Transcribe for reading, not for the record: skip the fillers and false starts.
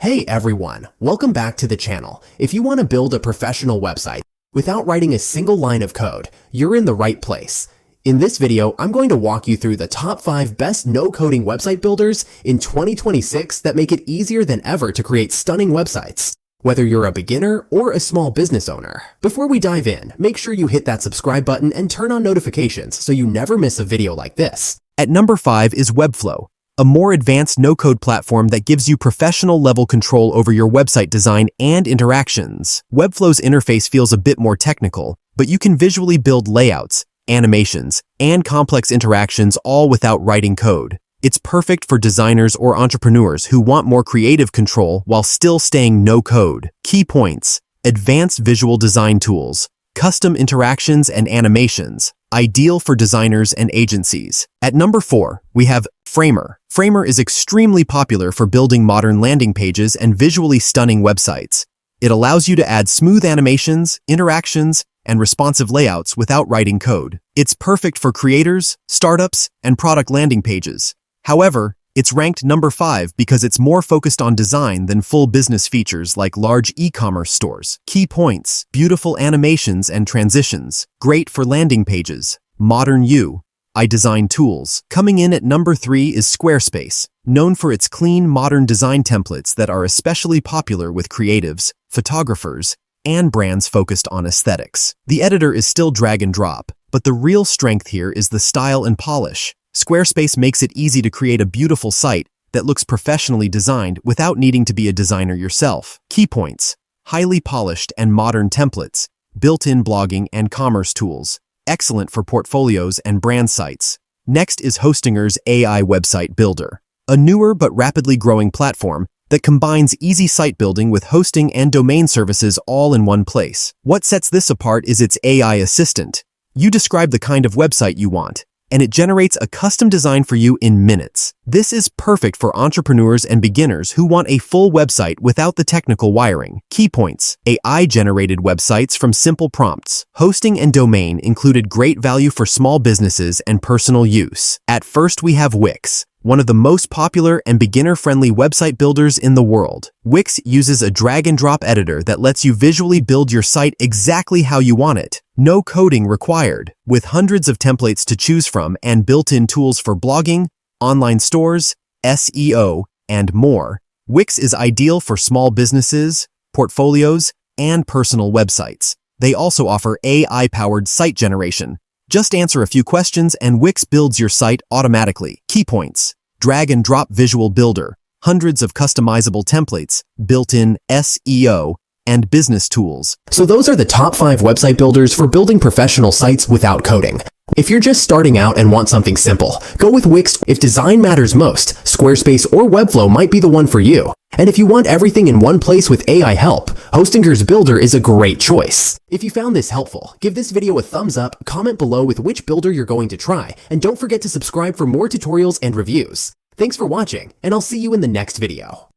Hey everyone, welcome back to the channel. If you want to build a professional website without writing a single line of code, you're in the right place. In this video, I'm going to walk you through the top 5 best no-coding website builders in 2026 that make it easier than ever to create stunning websites, whether you're a beginner or a small business owner. Before we dive in, make sure you hit that subscribe button and turn on notifications so you never miss a video like this. At number 5 is Webflow, a more advanced no-code platform that gives you professional-level control over your website design and interactions. Webflow's interface feels a bit more technical, but you can visually build layouts, animations, and complex interactions all without writing code. It's perfect for designers or entrepreneurs who want more creative control while still staying no-code. Key points: advanced visual design tools, custom interactions and animations, ideal for designers and agencies. At number 4, we have Framer. Framer is extremely popular for building modern landing pages and visually stunning websites. It allows you to add smooth animations, interactions, and responsive layouts without writing code. It's perfect for creators, startups, and product landing pages. However, it's ranked number 5 because it's more focused on design than full business features like large e-commerce stores. Key points: beautiful animations and transitions, great for landing pages, modern UI design tools. Coming in at number 3 is Squarespace, known for its clean, modern design templates that are especially popular with creatives, photographers, and brands focused on aesthetics. The editor is still drag and drop, but the real strength here is the style and polish. Squarespace makes it easy to create a beautiful site that looks professionally designed without needing to be a designer yourself. Key points: highly polished and modern templates, built-in blogging and commerce tools, excellent for portfolios and brand sites. Next is Hostinger's AI Website Builder, a newer but rapidly growing platform that combines easy site building with hosting and domain services all in one place. What sets this apart is its AI assistant. You describe the kind of website you want, and it generates a custom design for you in minutes. This is perfect for entrepreneurs and beginners who want a full website without the technical wiring. Key points: AI-generated websites from simple prompts. Hosting and domain included great value for small businesses and personal use. At first, we have Wix, one of the most popular and beginner-friendly website builders in the world. Wix uses a drag-and-drop editor that lets you visually build your site exactly how you want it. No coding required. With hundreds of templates to choose from and built-in tools for blogging, online stores, SEO, and more, Wix is ideal for small businesses, portfolios, and personal websites. They also offer AI-powered site generation. Just answer a few questions and Wix builds your site automatically. Key points: drag and drop visual builder, hundreds of customizable templates, built-in SEO, and business tools. So those are the top 5 website builders for building professional sites without coding. If you're just starting out and want something simple, go with Wix. If design matters most, Squarespace or Webflow might be the one for you. And if you want everything in one place with AI help, Hostinger's Builder is a great choice. If you found this helpful, give this video a thumbs up, comment below with which builder you're going to try, and don't forget to subscribe for more tutorials and reviews. Thanks for watching, and I'll see you in the next video.